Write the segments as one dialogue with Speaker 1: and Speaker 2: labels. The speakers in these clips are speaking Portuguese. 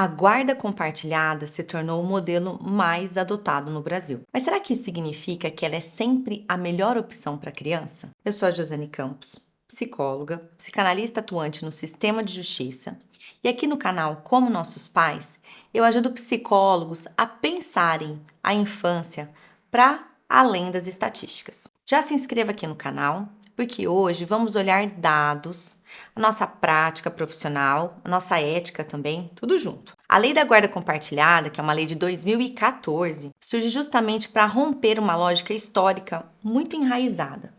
Speaker 1: A guarda compartilhada se tornou o modelo mais adotado no Brasil. Mas será que isso significa que ela é sempre a melhor opção para a criança? Eu sou a Josiane Campos, psicóloga, psicanalista atuante no sistema de justiça, e aqui no canal Como Nossos Pais, eu ajudo psicólogos a pensarem a infância para além das estatísticas. Já se inscreva aqui no canal, porque hoje vamos olhar dados, a nossa prática profissional, a nossa ética também, tudo junto. A Lei da Guarda Compartilhada, que é uma lei de 2014, surge justamente para romper uma lógica histórica muito enraizada.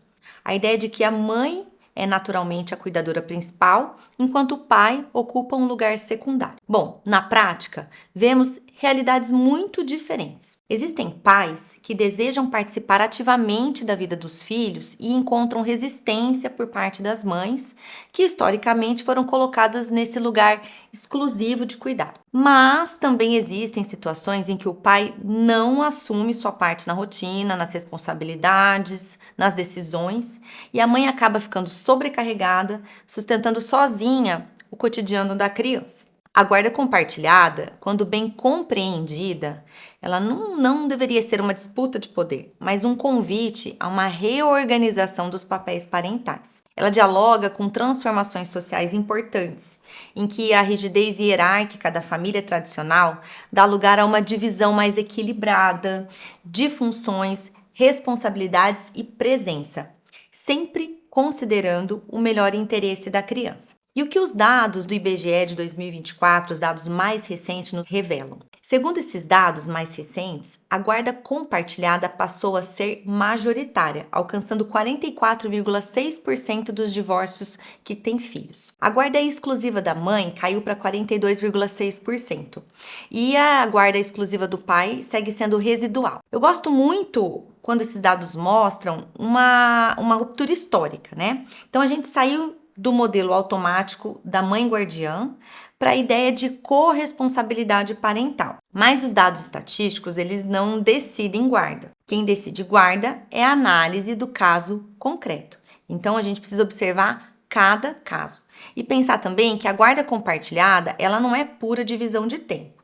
Speaker 1: A ideia de que a mãe é naturalmente a cuidadora principal, enquanto o pai ocupa um lugar secundário. Bom, na prática, vemos realidades muito diferentes. Existem pais que desejam participar ativamente da vida dos filhos e encontram resistência por parte das mães, que historicamente foram colocadas nesse lugar exclusivo de cuidado. Mas também existem situações em que o pai não assume sua parte na rotina, nas responsabilidades, nas decisões, e a mãe acaba ficando sobrecarregada, sustentando sozinha o cotidiano da criança. A guarda compartilhada, quando bem compreendida, ela não deveria ser uma disputa de poder, mas um convite a uma reorganização dos papéis parentais. Ela dialoga com transformações sociais importantes, em que a rigidez hierárquica da família tradicional dá lugar a uma divisão mais equilibrada de funções, responsabilidades e presença, sempre considerando o melhor interesse da criança. E o que os dados do IBGE de 2024, os dados mais recentes, nos revelam? Segundo esses dados mais recentes, a guarda compartilhada passou a ser majoritária, alcançando 44,6% dos divórcios que têm filhos. A guarda exclusiva da mãe caiu para 42,6%. E a guarda exclusiva do pai segue sendo residual. Eu gosto muito quando esses dados mostram uma ruptura histórica, né? Então a gente saiu do modelo automático da mãe guardiã para a ideia de corresponsabilidade parental. Mas os dados estatísticos, eles não decidem guarda. Quem decide guarda é a análise do caso concreto. Então a gente precisa observar cada caso e pensar também que a guarda compartilhada, ela não é pura divisão de tempo.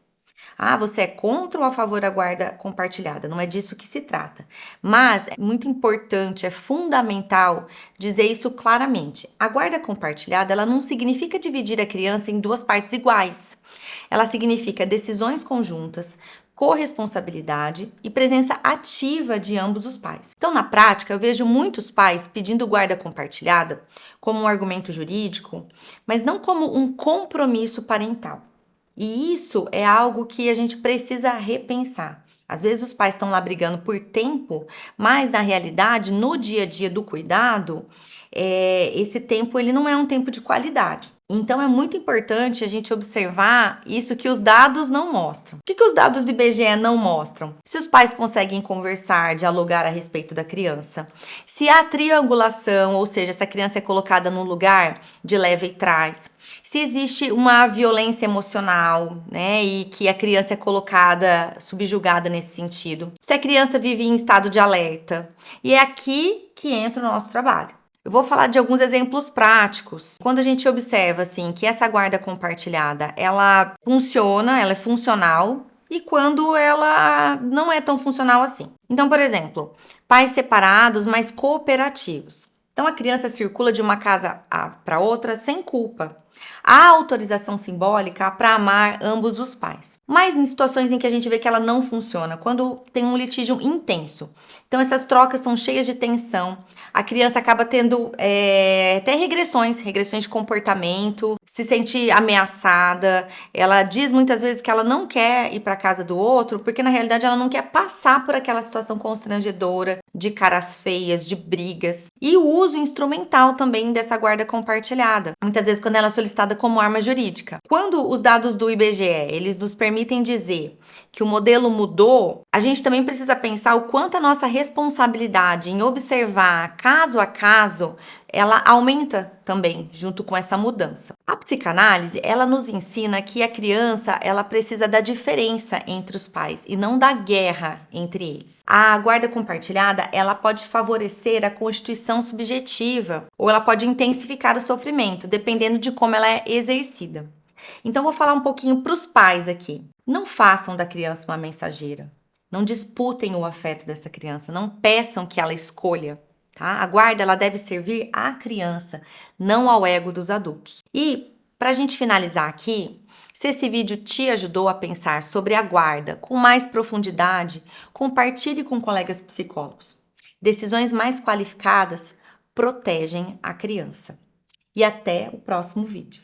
Speaker 1: Ah, você é contra ou a favor da guarda compartilhada? Não é disso que se trata. Mas é muito importante, é fundamental dizer isso claramente. A guarda compartilhada, ela não significa dividir a criança em duas partes iguais. Ela significa decisões conjuntas, corresponsabilidade e presença ativa de ambos os pais. Então, na prática, eu vejo muitos pais pedindo guarda compartilhada como um argumento jurídico, mas não como um compromisso parental. E isso é algo que a gente precisa repensar. Às vezes os pais estão lá brigando por tempo, mas na realidade, no dia a dia do cuidado, esse tempo ele não é um tempo de qualidade. Então é muito importante a gente observar isso que os dados não mostram. O que os dados do IBGE não mostram? Se os pais conseguem conversar, dialogar a respeito da criança, se há triangulação, ou seja, se a criança é colocada num lugar de leva e trás, se existe uma violência emocional, né, e que a criança é colocada, subjugada nesse sentido, se a criança vive em estado de alerta. E é aqui que entra o nosso trabalho. Eu vou falar de alguns exemplos práticos. Quando a gente observa assim que essa guarda compartilhada, ela funciona, ela é funcional, e quando ela não é tão funcional assim. Então, por exemplo, pais separados, mas cooperativos. Então a criança circula de uma casa para outra sem culpa. Há autorização simbólica para amar ambos os pais. Mas em situações em que a gente vê que ela não funciona, quando tem um litígio intenso. Então essas trocas são cheias de tensão. A criança acaba tendo até regressões de comportamento, se sente ameaçada. Ela diz muitas vezes que ela não quer ir para a casa do outro, porque na realidade ela não quer passar por aquela situação constrangedora, de caras feias, de brigas. E o uso instrumental também dessa guarda compartilhada. Muitas vezes quando ela é solicitada como arma jurídica. Quando os dados do IBGE, eles nos permitem dizer que o modelo mudou, a gente também precisa pensar o quanto a nossa responsabilidade em observar caso a caso, ela aumenta também junto com essa mudança. A psicanálise, ela nos ensina que a criança, ela precisa da diferença entre os pais e não da guerra entre eles. A guarda compartilhada, ela pode favorecer a constituição subjetiva ou ela pode intensificar o sofrimento, dependendo de como ela é exercida. Então, vou falar um pouquinho para os pais aqui. Não façam da criança uma mensageira. Não disputem o afeto dessa criança. Não peçam que ela escolha. Tá? A guarda ela deve servir à criança, não ao ego dos adultos. E, para a gente finalizar aqui, se esse vídeo te ajudou a pensar sobre a guarda com mais profundidade, compartilhe com colegas psicólogos. Decisões mais qualificadas protegem a criança. E até o próximo vídeo.